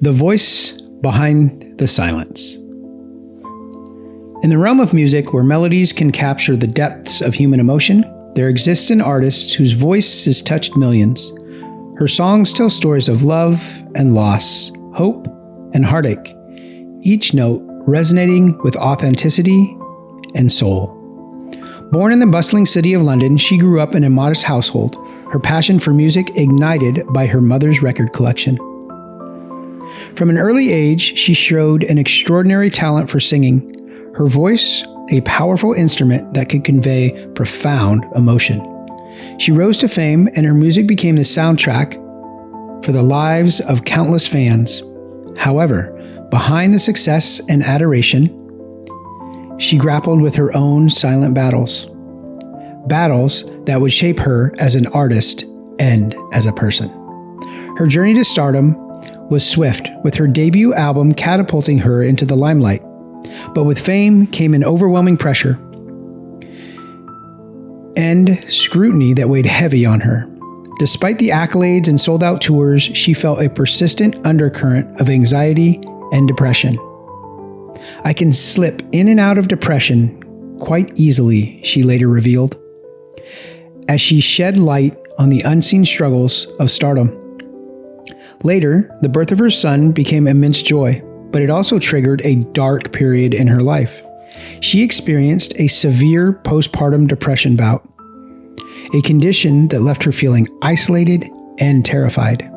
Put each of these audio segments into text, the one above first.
The voice behind the silence. In the realm of music, where melodies can capture the depths of human emotion, there exists an artist whose voice has touched millions. Her songs tell stories of love and loss, hope and heartache, each note resonating with authenticity and soul. Born in the bustling city of London, she grew up in a modest household, her passion for music ignited by her mother's record collection. From an early age, she showed an extraordinary talent for singing, her voice a powerful instrument that could convey profound emotion. She rose to fame, and her music became the soundtrack for the lives of countless fans. However, behind the success and adoration, she grappled with her own silent battles that would shape her as an artist and as a person. Her journey to stardom was swift, with her debut album catapulting her into the limelight. But with fame came an overwhelming pressure and scrutiny that weighed heavy on her. Despite the accolades and sold-out tours, she felt a persistent undercurrent of anxiety and depression. "I can slip in and out of depression quite easily," she later revealed, as she shed light on the unseen struggles of stardom. Later, the birth of her son became immense joy, but it also triggered a dark period in her life. She experienced a severe postpartum depression bout, a condition that left her feeling isolated and terrified.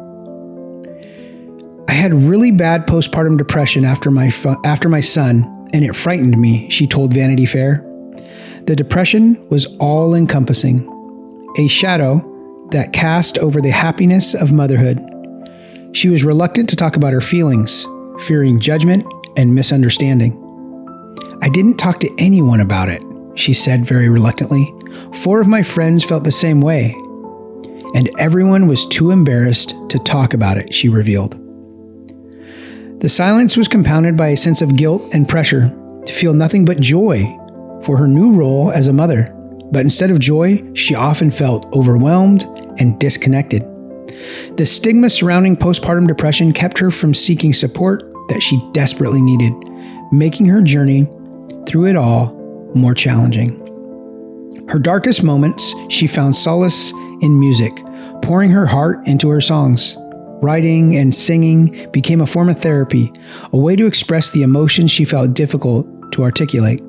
"I had really bad postpartum depression after my son, and it frightened me," she told Vanity Fair. The depression was all-encompassing, a shadow that cast over the happiness of motherhood. She was reluctant to talk about her feelings, fearing judgment and misunderstanding. "I didn't talk to anyone about it," she said very reluctantly. "4 of my friends felt the same way, and everyone was too embarrassed to talk about it," she revealed. The silence was compounded by a sense of guilt and pressure to feel nothing but joy for her new role as a mother. But instead of joy, she often felt overwhelmed and disconnected. The stigma surrounding postpartum depression kept her from seeking support that she desperately needed, making her journey through it all more challenging. Her darkest moments, she found solace in music, pouring her heart into her songs. Writing and singing became a form of therapy, a way to express the emotions she felt difficult to articulate.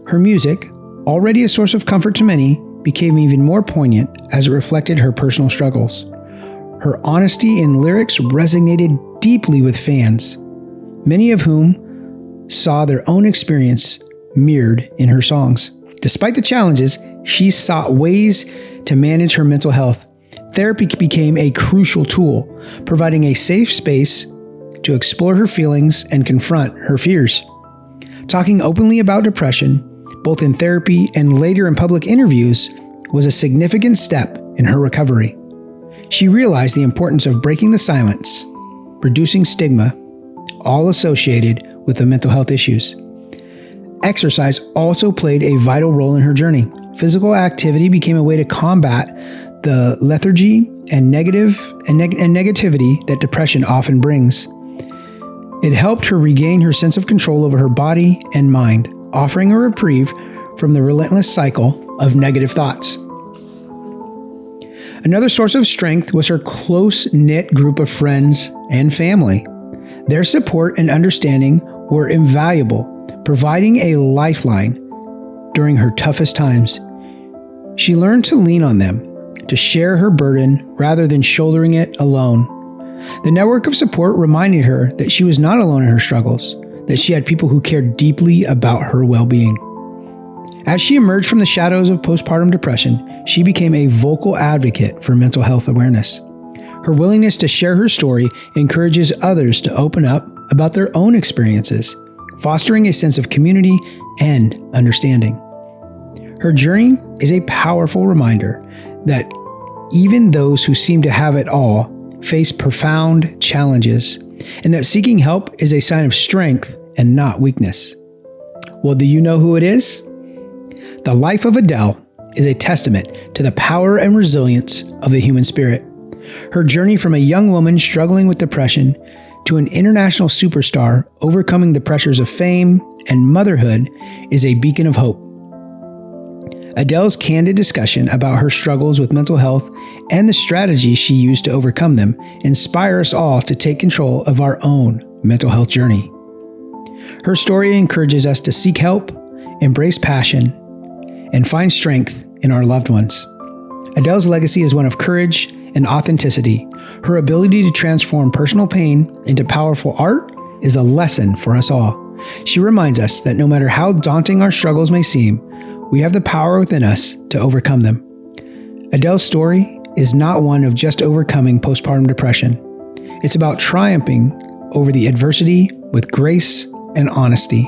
Her music, already a source of comfort to many, became even more poignant as it reflected her personal struggles. Her honesty in lyrics resonated deeply with fans, many of whom saw their own experience mirrored in her songs. Despite the challenges, she sought ways to manage her mental health. Therapy became a crucial tool, providing a safe space to explore her feelings and confront her fears. Talking openly about depression, both in therapy and later in public interviews, was a significant step in her recovery. She realized the importance of breaking the silence, reducing stigma, all associated with the mental health issues. Exercise also played a vital role in her journey. Physical activity became a way to combat the lethargy and negativity that depression often brings. It helped her regain her sense of control over her body and mind, offering a reprieve from the relentless cycle of negative thoughts. Another source of strength was her close-knit group of friends and family. Their support and understanding were invaluable, providing a lifeline during her toughest times. She learned to lean on them, to share her burden rather than shouldering it alone. The network of support reminded her that she was not alone in her struggles, that she had people who cared deeply about her well-being. As she emerged from the shadows of postpartum depression, she became a vocal advocate for mental health awareness. Her willingness to share her story encourages others to open up about their own experiences, fostering a sense of community and understanding. Her journey is a powerful reminder that even those who seem to have it all face profound challenges, and that seeking help is a sign of strength and not weakness. Well, do you know who it is? The life of Adele is a testament to the power and resilience of the human spirit. Her journey from a young woman struggling with depression to an international superstar overcoming the pressures of fame and motherhood is a beacon of hope. Adele's candid discussion about her struggles with mental health and the strategies she used to overcome them inspire us all to take control of our own mental health journey. Her story encourages us to seek help, embrace passion, and find strength in our loved ones. Adele's legacy is one of courage and authenticity. Her ability to transform personal pain into powerful art is a lesson for us all. She reminds us that no matter how daunting our struggles may seem, we have the power within us to overcome them. Adele's story is not one of just overcoming postpartum depression. It's about triumphing over the adversity with grace and honesty.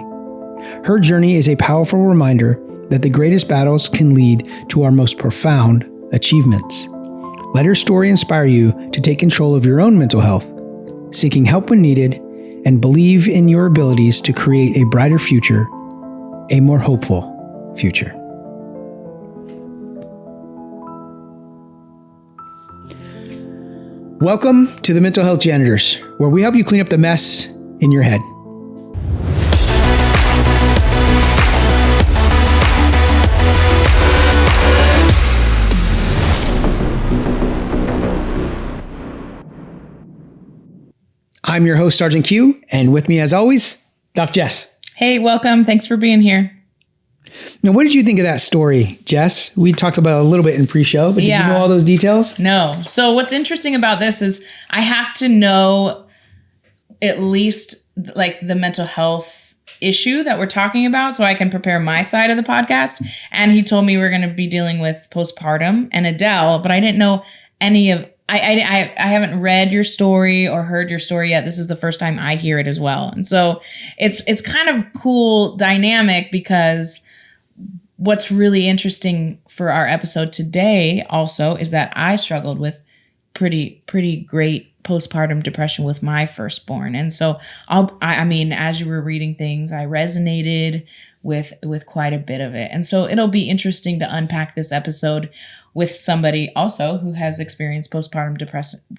Her journey is a powerful reminder that the greatest battles can lead to our most profound achievements. Let her story inspire you to take control of your own mental health, seeking help when needed, and believe in your abilities to create a brighter future, a more hopeful future. Welcome to the Mental Health Janitors, where we help you clean up the mess in your head. I'm your host, Sgt Q, and with me as always, Dr. Jess. Hey, welcome. Thanks for being here. Now, what did you think of that story, Jess? We talked about it a little bit in pre-show, but did you know all those details? No. So what's interesting about this is I have to know at least like the mental health issue that we're talking about so I can prepare my side of the podcast. And he told me we're going to be dealing with postpartum and Adele, but I didn't know any of I haven't read your story or heard your story yet. This is the first time I hear it as well. And so it's kind of cool dynamic because what's really interesting for our episode today also is that I struggled with pretty great postpartum depression with my firstborn. And so I mean, as you were reading things, I resonated with quite a bit of it. And so it'll be interesting to unpack this episode with somebody also who has experienced postpartum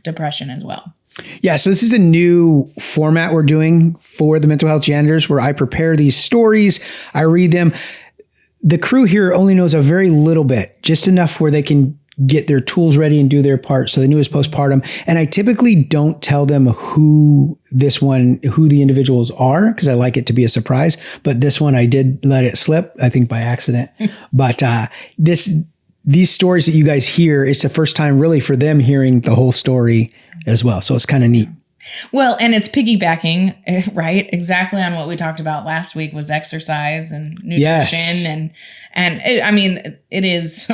depression as well. Yeah, so this is a new format we're doing for the Mental Health Janitors where I prepare these stories, I read them. The crew here only knows a very little bit, just enough where they can get their tools ready and do their part. So they knew it was postpartum. And I typically don't tell them who the individuals are, because I like it to be a surprise. But this one I did let it slip, I think by accident. But these stories that you guys hear, it's the first time really for them hearing the whole story as well. So it's kind of neat. Well, and it's piggybacking, right? Exactly on what we talked about last week was exercise and nutrition. Yes. And it is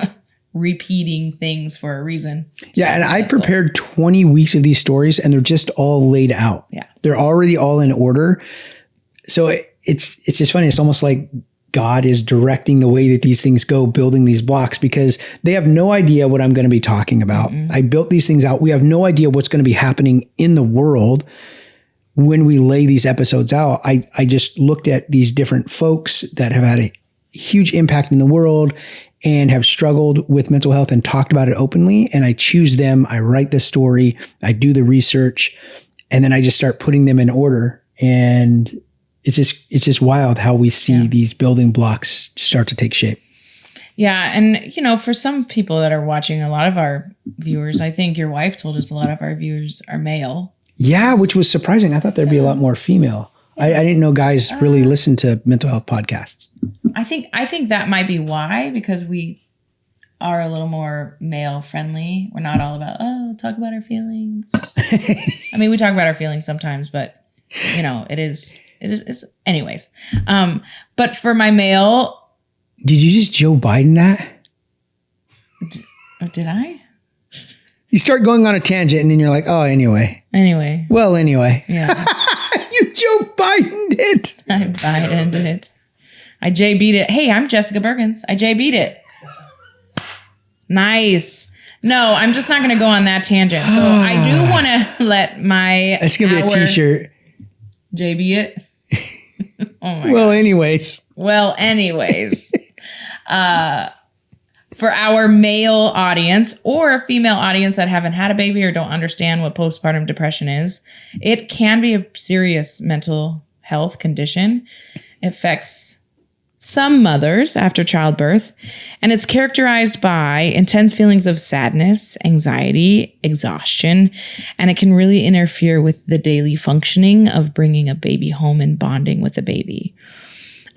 repeating things for a reason. Yeah. So and I prepared 20 weeks of these stories and they're just all laid out. Yeah. They're already all in order. So it's just funny. It's almost like God is directing the way that these things go, building these blocks, because they have no idea what I'm going to be talking about. Mm-hmm. I built these things out. We have no idea what's going to be happening in the world when we lay these episodes out. I just looked at these different folks that have had a huge impact in the world and have struggled with mental health and talked about it openly. And I choose them. I write the story. I do the research, and then I just start putting them in order. And it's just wild how we see these building blocks start to take shape. Yeah. And, for some people that are watching, a lot of our viewers, I think your wife told us a lot of our viewers are male. Yeah, which was surprising. I thought there'd be a lot more female. Yeah. I didn't know guys really listen to mental health podcasts. I think that might be why, because we are a little more male friendly. We're not all about, talk about our feelings. I mean, we talk about our feelings sometimes, but it's anyways. But for my male. Did you just Joe Biden that? Did I? You start going on a tangent and then you're like, anyway. Anyway. Well, anyway. Yeah. You Joe Biden'd it. I Biden'd it. I JB'd it. Hey, I'm Jessica Bergens. I JB'd it. Nice. No, I'm just not going to go on that tangent. So I do want to let my It's going to be a t-shirt. JB it. Oh my God. Well, anyways. But for our male audience or female audience that haven't had a baby or don't understand what postpartum depression is, it can be a serious mental health condition. It affects some mothers after childbirth, and it's characterized by intense feelings of sadness, anxiety, exhaustion, and it can really interfere with the daily functioning of bringing a baby home and bonding with the baby.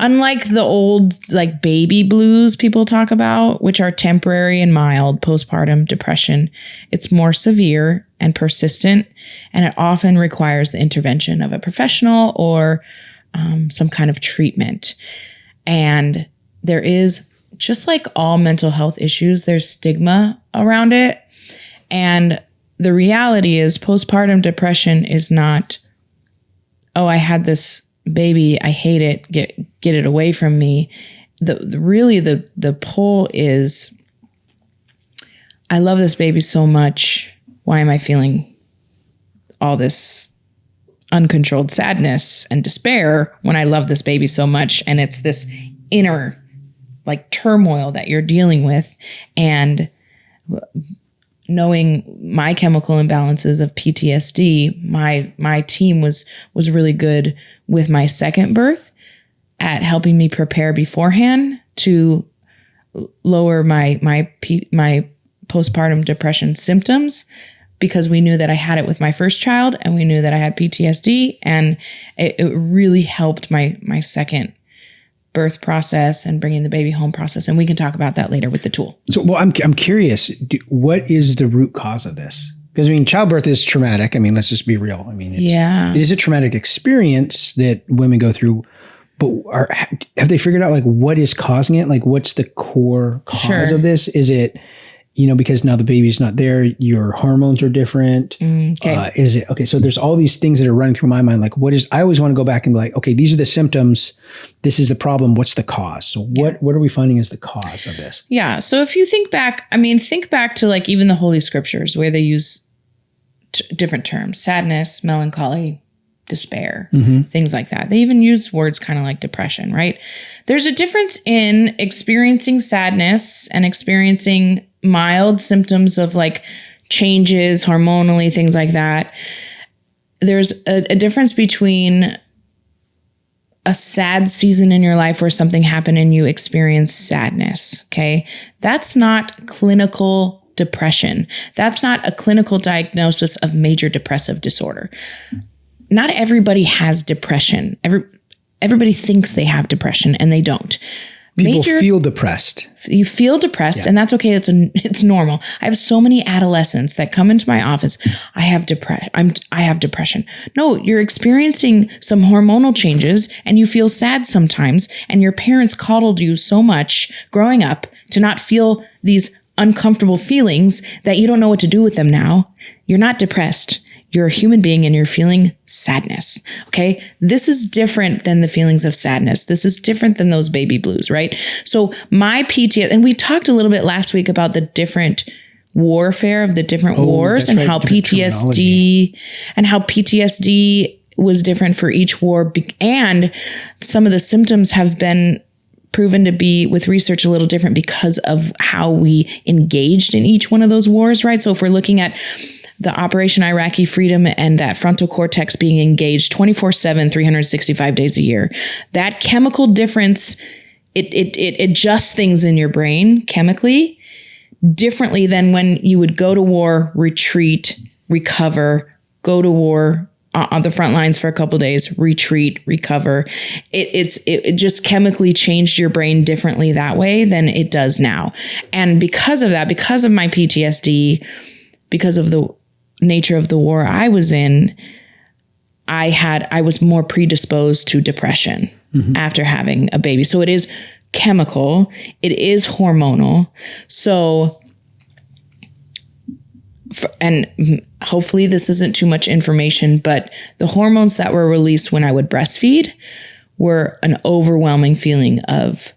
Unlike the old like baby blues people talk about, which are temporary and mild, postpartum depression, it's more severe and persistent, and it often requires the intervention of a professional or some kind of treatment. And there is, just like all mental health issues, there's stigma around it. And the reality is postpartum depression is not, oh, I had this baby, I hate it, get it away from me. The pull is, I love this baby so much. Why am I feeling all this uncontrolled sadness and despair when I love this baby so much? And it's this inner like turmoil that you're dealing with, and knowing my chemical imbalances of PTSD, my team was really good with my second birth at helping me prepare beforehand to lower my postpartum depression symptoms, because we knew that I had it with my first child and we knew that I had PTSD, and it really helped my second birth process and bringing the baby home process. And we can talk about that later with the tool. So, well, I'm curious, what is the root cause of this? Because I mean, childbirth is traumatic. I mean, let's just be real. I mean, it is a traumatic experience that women go through, but have they figured out like what is causing it? Like what's the core cause of this? Is it, because now the baby's not there, your hormones are different. Okay. Is it, okay. So there's all these things that are running through my mind. Like I always want to go back and be like, okay, these are the symptoms. This is the problem. What's the cause? So what are we finding is the cause of this? Yeah. So if you think back to like even the Holy Scriptures where they use different terms, sadness, melancholy, despair, things like that. They even use words kind of like depression, right? There's a difference in experiencing sadness and experiencing mild symptoms of like changes hormonally, things like that. There's a difference between a sad season in your life where something happened and you experience sadness, okay? That's not clinical depression. That's not a clinical diagnosis of major depressive disorder. Not everybody has depression. Everybody thinks they have depression and they don't. People feel depressed. You feel depressed, and that's okay. It's normal. I have so many adolescents that come into my office. I have depression. No, you're experiencing some hormonal changes, and you feel sad sometimes. And your parents coddled you so much growing up to not feel these uncomfortable feelings that you don't know what to do with them now. You're not depressed. You're a human being and you're feeling sadness. Okay. This is different than the feelings of sadness. This is different than those baby blues, right? So my PTSD, and we talked a little bit last week about the different warfare of the different wars and how PTSD was different for each war. And some of the symptoms have been proven to be, with research, a little different because of how we engaged in each one of those wars, right? So if we're looking at the Operation Iraqi Freedom and that frontal cortex being engaged 24/7, 365 days a year, that chemical difference, it adjusts things in your brain chemically differently than when you would go to war, retreat, recover, go to war on the front lines for a couple of days, retreat, recover. It just chemically changed your brain differently that way than it does now. And because of that, because of my PTSD, because of the nature of the war I was in, I was more predisposed to depression after having a baby. So it is chemical, it is hormonal. So, and hopefully this isn't too much information, but the hormones that were released when I would breastfeed were an overwhelming feeling of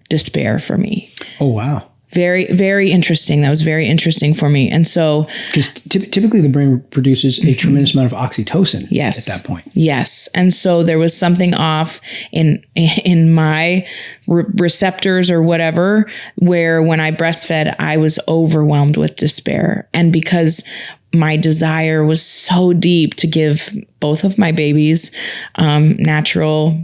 despair for me. Oh, wow. Very, very interesting. That was very interesting for me. And so, because typically the brain produces a tremendous amount of oxytocin at that point. Yes. And so there was something off in my receptors or whatever, where when I breastfed, I was overwhelmed with despair. And because my desire was so deep to give both of my babies natural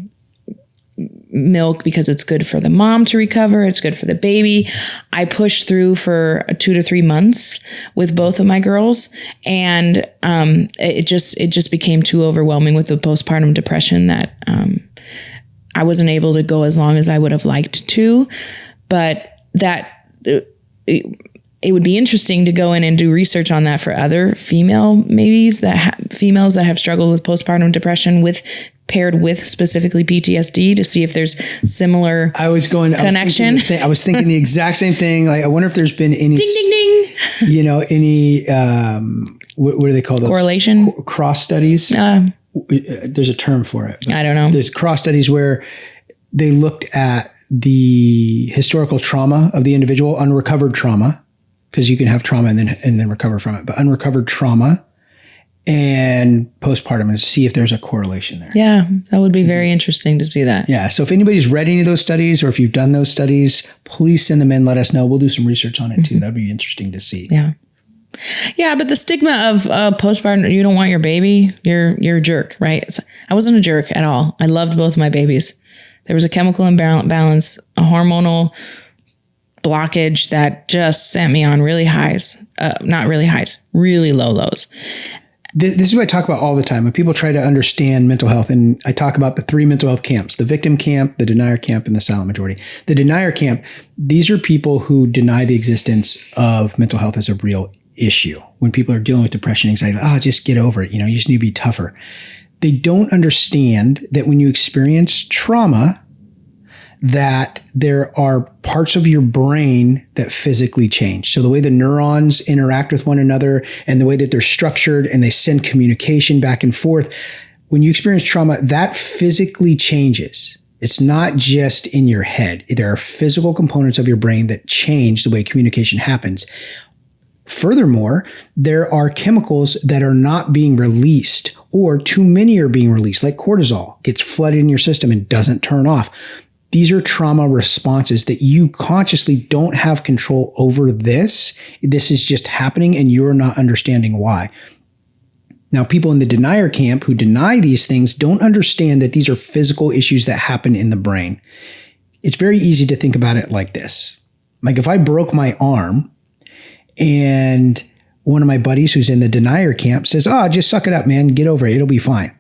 milk, because it's good for the mom to recover, it's good for the baby, I pushed through for 2 to 3 months with both of my girls, and it just became too overwhelming with the postpartum depression that I wasn't able to go as long as I would have liked to. But that it would be interesting to go in and do research on that for other females that have struggled with postpartum depression paired with specifically PTSD, to see if there's similar connection. I was thinking the exact same thing. Like, I wonder if there's been any, ding, ding, ding. Any, what do they call those? Correlation? Cross studies. There's a term for it. I don't know. There's cross studies where they looked at the historical trauma of the individual, unrecovered trauma, because you can have trauma and then recover from it, but unrecovered trauma and postpartum, and see if there's a correlation there. Yeah, that would be very interesting to see that. Yeah. So if anybody's read any of those studies, or if you've done those studies, please send them in. Let us know. We'll do some research on it too. That'd be interesting to see. Yeah. Yeah, but the stigma of postpartum, you don't want your baby, you're a jerk, right? I wasn't a jerk at all. I loved both my babies. There was a chemical imbalance, a hormonal blockage that just sent me on really low lows. This is what I talk about all the time. When people try to understand mental health, and I talk about the 3 mental health camps: the victim camp, the denier camp, and the silent majority. The denier camp, these are people who deny the existence of mental health as a real issue. When people are dealing with depression, anxiety, just get over it. You just need to be tougher. They don't understand that when you experience trauma, that there are parts of your brain that physically change. So the way the neurons interact with one another and the way that they're structured and they send communication back and forth, when you experience trauma, that physically changes. It's not just in your head. There are physical components of your brain that change the way communication happens. Furthermore, there are chemicals that are not being released, or too many are being released, like cortisol gets flooded in your system and doesn't turn off. These are trauma responses that you consciously don't have control over this. This is just happening and you're not understanding why. Now, people in the denier camp who deny these things don't understand that these are physical issues that happen in the brain. It's very easy to think about it like this. Like, if I broke my arm and one of my buddies who's in the denier camp says, just suck it up, man, get over it, it'll be fine.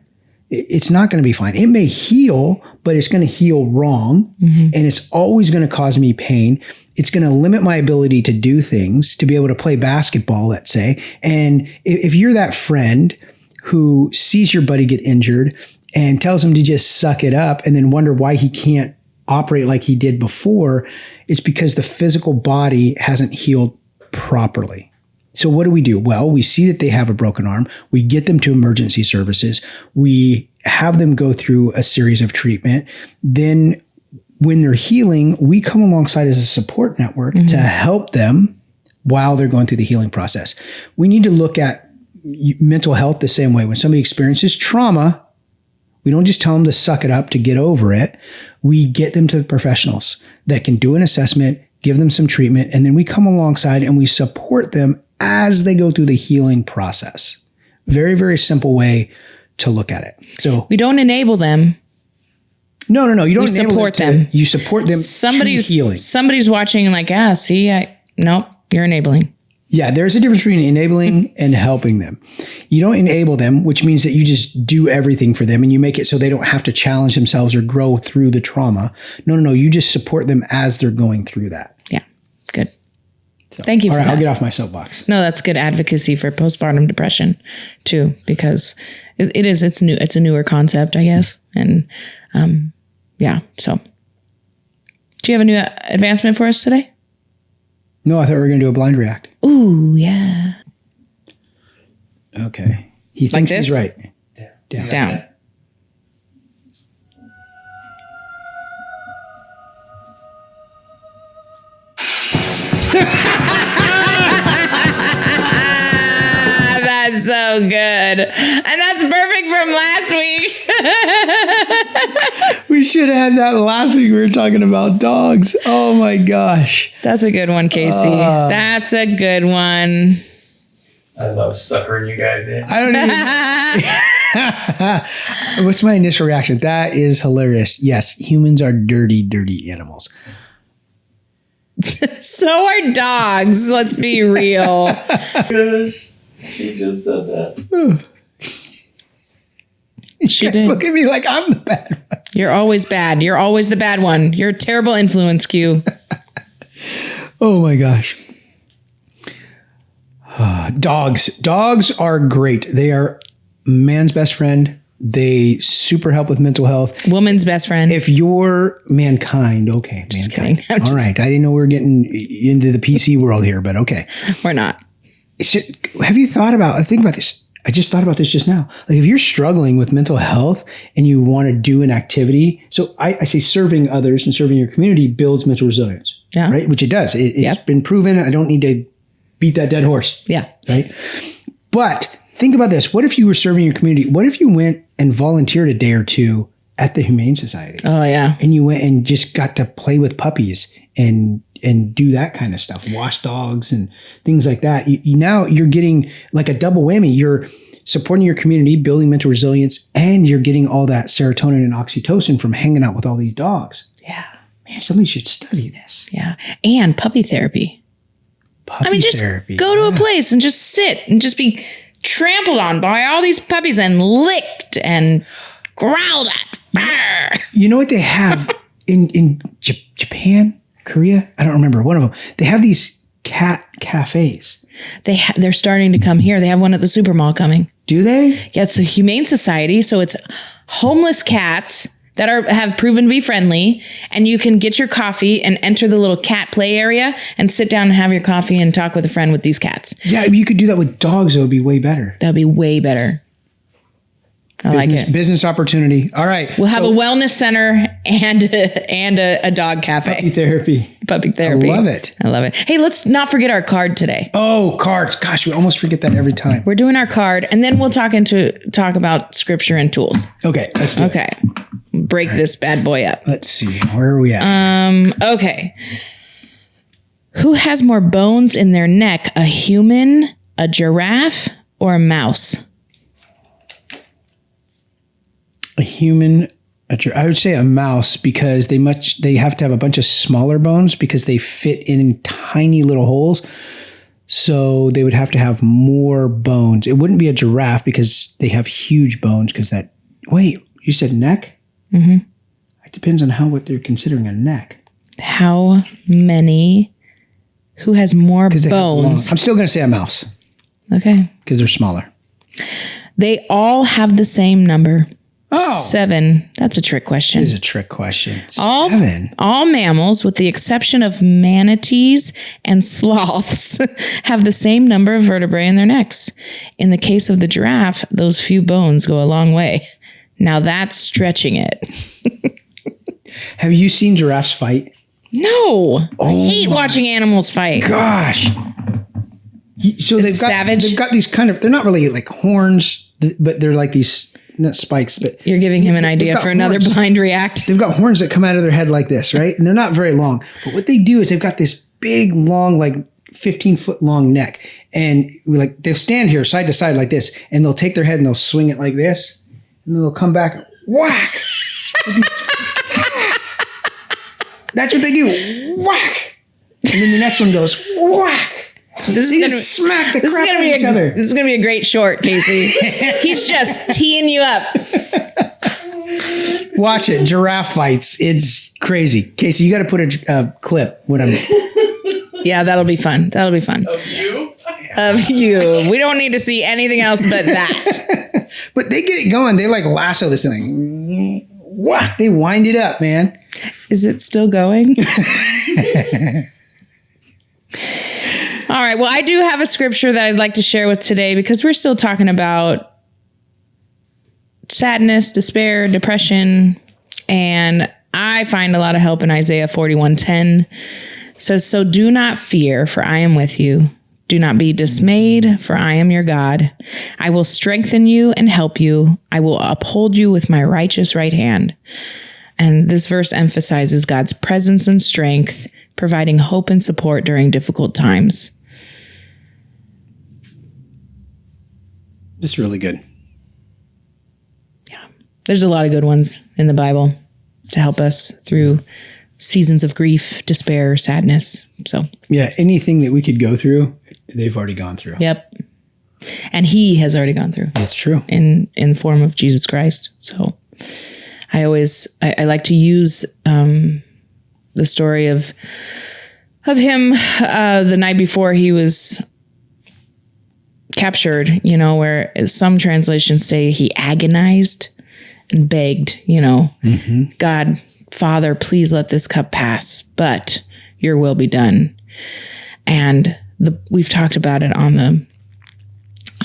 It's not going to be fine. It may heal, but it's going to heal wrong. And it's always going to cause me pain. It's going to limit my ability to do things, to be able to play basketball, let's say. And if you're that friend who sees your buddy get injured and tells him to just suck it up, and then wonder why he can't operate like he did before, it's because the physical body hasn't healed properly. So what do? Well, we see that they have a broken arm. We get them to emergency services. We have them go through a series of treatment. Then when they're healing, we come alongside as a support network to help them while they're going through the healing process. We need to look at mental health the same way. When somebody experiences trauma, we don't just tell them to suck it up, to get over it. We get them to the professionals that can do an assessment, give them some treatment, and then we come alongside and we support them as they go through the healing process. Very, very simple way to look at it. So we don't enable them. No. You don't support them. You support them to healing. Somebody's watching and like, nope, you're enabling. Yeah, there's a difference between enabling and helping them. You don't enable them, which means that you just do everything for them and you make it so they don't have to challenge themselves or grow through the trauma. No. You just support them as they're going through that. Yeah, good. So, thank you for that. I'll get off my soapbox. No, that's good advocacy for postpartum depression too, because it's new. It's a newer concept, I guess. And so do you have a new advancement for us today? No, I thought we were going to do a blind react. Ooh, yeah. Okay. He thinks he's right. Down. should have had that last week. We were talking about dogs. Oh my gosh. That's a good one, Casey. That's a good one. I love suckering you guys in. I don't even. What's my initial reaction? That is hilarious. Yes, humans are dirty, dirty animals. So are dogs. Let's be real. She just said that. You guys look at me like I'm the bad one. You're always bad. You're always the bad one. You're a terrible influence, Q. Oh my gosh. Dogs are great. They are man's best friend. They super help with mental health. Woman's best friend. If you're mankind, okay. Just mankind. kidding. All right. I didn't know we were getting into the PC world here, but okay. We're not. Have you thought about, think about this. I just thought about this just now. Like if you're struggling with mental health and you want to do an activity, so I say serving others and serving your community builds mental resilience, Yeah. right? Which it does. It's been proven. I don't need to beat that dead horse. Yeah. Right. But think about this. What if you were serving your community? What if you went and volunteered a day or two at the Humane Society? Oh, yeah. And you went and just got to play with puppies and do that kind of stuff, wash dogs and things like that. Now you're getting like a double whammy. You're supporting your community, building mental resilience, and you're getting all that serotonin and oxytocin from hanging out with all these dogs. Yeah. Man, somebody should study this. Yeah. And puppy therapy. Just therapy. Go to a place and just sit and just be trampled on by all these puppies and licked and growled at. You know what they have in Japan, Korea? I don't remember. One of them. They have these cat cafes. They're starting to come here. They have one at the super mall coming. Do they? Yeah, it's a Humane Society. So it's homeless cats that have proven to be friendly, and you can get your coffee and enter the little cat play area and sit down and have your coffee and talk with a friend with these cats. Yeah, you could do that with dogs. It would be way better. That'd be way better. I like it. Business opportunity. All right. We'll have a wellness center and a dog cafe. Puppy therapy. Puppy therapy. I love it. I love it. Hey, let's not forget our card today. Oh, cards. Gosh, we almost forget that every time. We're doing our card, and then we'll talk about scripture and tools. Okay, let's do it. Okay. Break this bad boy up. Let's see. Where are we at? Okay. Who has more bones in their neck, a human, a giraffe, or a mouse? A human, I would say a mouse, because they have to have a bunch of smaller bones because they fit in tiny little holes. So they would have to have more bones. It wouldn't be a giraffe because they have huge bones wait, you said neck? Mm-hmm. It depends on what they're considering a neck. Who has more bones? I'm still going to say a mouse. Okay. Because they're smaller. They all have the same number. Oh. 7. That's a trick question. It is a trick question. 7. All mammals, with the exception of manatees and sloths, have the same number of vertebrae in their necks. In the case of the giraffe, those few bones go a long way. Now that's stretching it. Have you seen giraffes fight? No. I hate watching animals fight. Gosh. So they've got these kind of, they're not really like horns, but they're like these, not spikes, but. You're giving him an idea for another blind react. They've got horns that come out of their head like this, right? And they're not very long. But what they do is they've got this big, long, like 15-foot long neck. And they'll stand here side to side like this, and they'll take their head and they'll swing it like this. And then they'll come back, whack. That's what they do. Whack. And then the next one goes, whack. This is gonna smack the crap out of each other. This is going to be a great short, Casey. He's just teeing you up. Watch it. Giraffe fights. It's crazy. Casey, you got to put a clip when I'm. Yeah, that'll be fun. That'll be fun. Of you? Of you. We don't need to see anything else but that. But they get it going. They like lasso this thing. What? They wind it up, man. Is it still going? All right. Well, I do have a scripture that I'd like to share with today, because we're still talking about sadness, despair, depression, and I find a lot of help in Isaiah 41:10. It says, "So do not fear, for I am with you. Do not be dismayed, for I am your God. I will strengthen you and help you. I will uphold you with my righteous right hand." And this verse emphasizes God's presence and strength, providing hope and support during difficult times. It's really good. Yeah. There's a lot of good ones in the Bible to help us through seasons of grief, despair, sadness. So, yeah, anything that we could go through, they've already gone through. Yep. And he has already gone through. That's true. In the form of Jesus Christ. So I like to use the story of him the night before he was captured, where some translations say he agonized and begged, God, Father, please let this cup pass, but your will be done. And we've talked about it on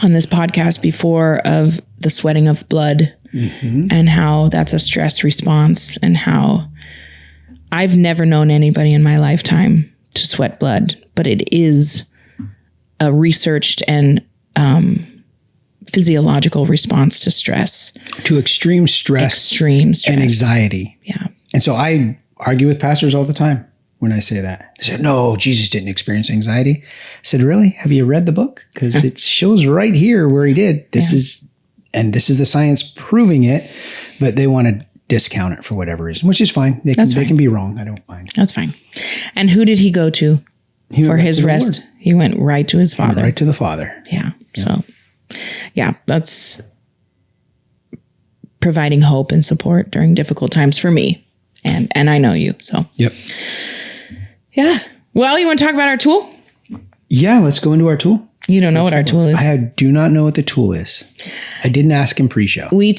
this podcast before, of the sweating of blood, and how that's a stress response, and how I've never known anybody in my lifetime to sweat blood, but it is a researched and physiological response to stress. To extreme stress. And anxiety. Yeah. And so I argue with pastors all the time when I say that. They said, no, Jesus didn't experience anxiety. I said, really? Have you read the book? Because it shows right here where he did. This is the science proving it, but they want to discount it for whatever reason, which is fine. They can be wrong. I don't mind. That's fine. And who did he go to for his rest? He went right to his Father. Right to the Father. Yeah. So, that's providing hope and support during difficult times for me. And I know you. So, yep. Yeah. Well, you want to talk about our tool? Yeah, let's go into our tool. You don't know what our tool is? I do not know what the tool is. I didn't ask in pre-show. We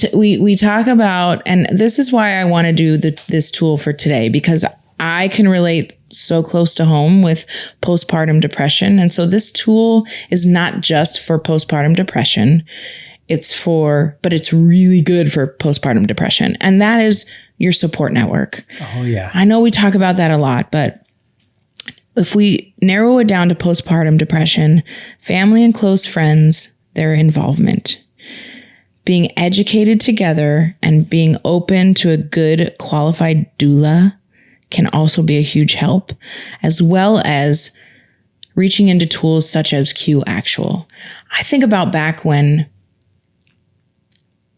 talk about, and this is why I want to do this tool for today, because I can relate so close to home with postpartum depression. And so this tool is not just for postpartum depression. But it's really good for postpartum depression. And that is your support network. Oh, yeah. I know we talk about that a lot, but if we narrow it down to postpartum depression, family and close friends, their involvement, being educated together and being open to a good qualified doula can also be a huge help, as well as reaching into tools such as Q Actual. I think about back when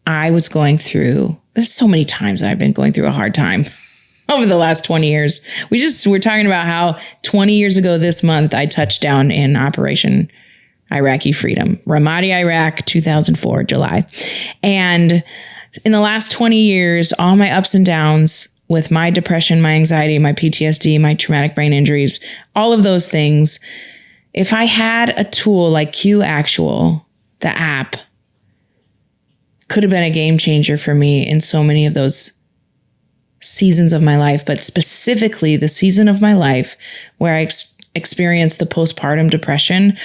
I was going through, there's so many times I've been going through a hard time over the last 20 years. We're talking about how 20 years ago this month, I touched down in Operation Iraqi Freedom, Ramadi, Iraq, 2004, July. And in the last 20 years, all my ups and downs with my depression, my anxiety, my PTSD, my traumatic brain injuries, all of those things, if I had a tool like Q Actual, the app, could have been a game changer for me in so many of those seasons of my life, but specifically the season of my life where I experienced the postpartum depression.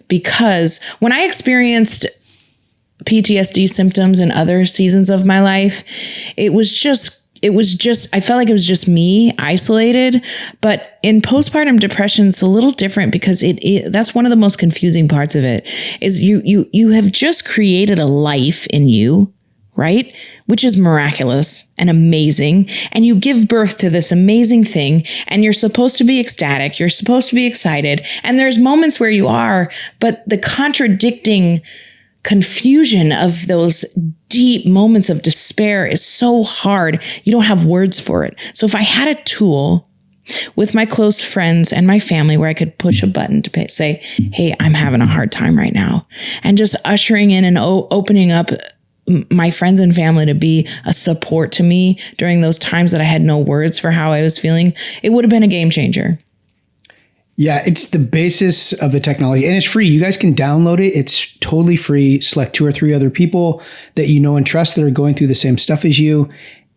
Because when I experienced PTSD symptoms in other seasons of my life, it was just, I felt like it was just me isolated. But in postpartum depression, it's a little different, because that's one of the most confusing parts of it, is you have just created a life in you, right? Which is miraculous and amazing. And you give birth to this amazing thing, and you're supposed to be ecstatic. You're supposed to be excited. And there's moments where you are, but the contradicting confusion of those deep moments of despair is so hard. You don't have words for it. So if I had a tool with my close friends and my family where I could push a button to say, hey, I'm having a hard time right now, and just ushering in and opening up my friends and family to be a support to me during those times that I had no words for how I was feeling, it would have been a game changer. Yeah, it's the basis of the technology, and it's free. You guys can download it. It's totally free. Select 2 or 3 other people that you know and trust that are going through the same stuff as you,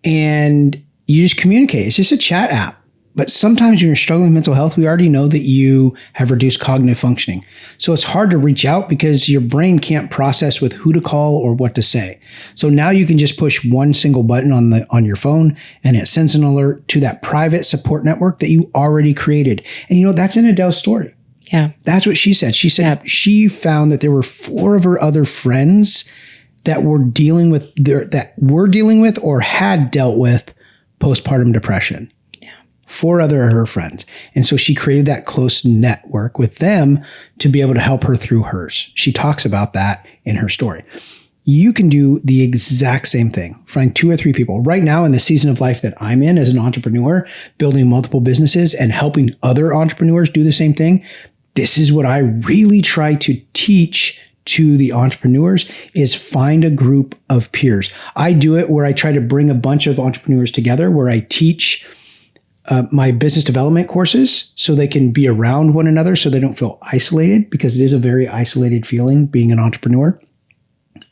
and you just communicate. It's just a chat app. But sometimes when you're struggling with mental health, we already know that you have reduced cognitive functioning. So it's hard to reach out because your brain can't process with who to call or what to say. So now you can just push one single button on your phone, and it sends an alert to that private support network that you already created. And that's in Adele's story. Yeah. That's what she said. She said she found that there were 4 of her other friends that were dealing with or had dealt with postpartum depression. 4 other of her friends. And so she created that close network with them to be able to help her through hers. She talks about that in her story. You can do the exact same thing. Find 2 or 3 people. Right now, in the season of life that I'm in as an entrepreneur, building multiple businesses and helping other entrepreneurs do the same thing, this is what I really try to teach to the entrepreneurs is find a group of peers. I do it where I try to bring a bunch of entrepreneurs together, where I teach my business development courses so they can be around one another so they don't feel isolated, because it is a very isolated feeling being an entrepreneur.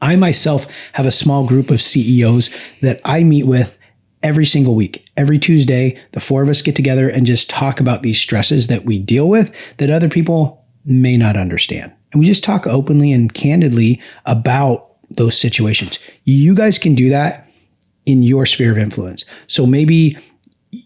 I myself have a small group of CEOs that I meet with every single week. Every Tuesday, the 4 of us get together and just talk about these stresses that we deal with that other people may not understand. And we just talk openly and candidly about those situations. You guys can do that in your sphere of influence. So maybe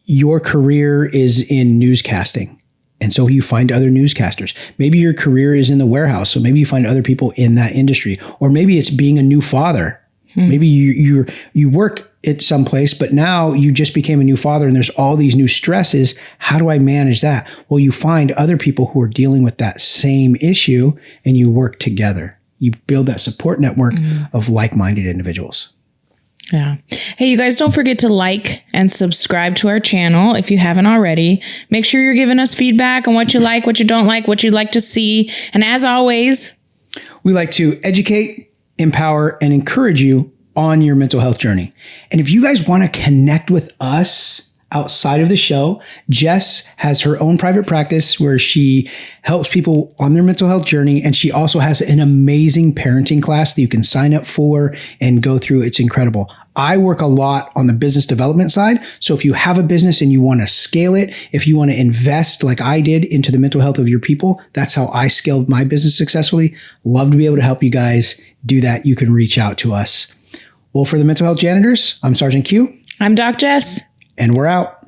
your career is in newscasting, and so you find other newscasters. Maybe your career is in the warehouse, so maybe you find other people in that industry. Or maybe it's being a new father. Maybe you work at some place, but now you just became a new father and there's all these new stresses. How do I manage that? Well, you find other people who are dealing with that same issue and you work together. You build that support network of like-minded individuals. Yeah. Hey, you guys, don't forget to like and subscribe to our channel if you haven't already. Make sure you're giving us feedback on what you like, what you don't like, what you'd like to see. And as always, we like to educate, empower, and encourage you on your mental health journey. And if you guys want to connect with us outside of the show, Jess has her own private practice where she helps people on their mental health journey. And she also has an amazing parenting class that you can sign up for and go through. It's incredible. I work a lot on the business development side. So if you have a business and you want to scale it, if you want to invest like I did into the mental health of your people, that's how I scaled my business successfully. Love to be able to help you guys do that. You can reach out to us. Well, for the Mental Health Janitors, I'm Sgt Q. I'm Doc Jess. And we're out.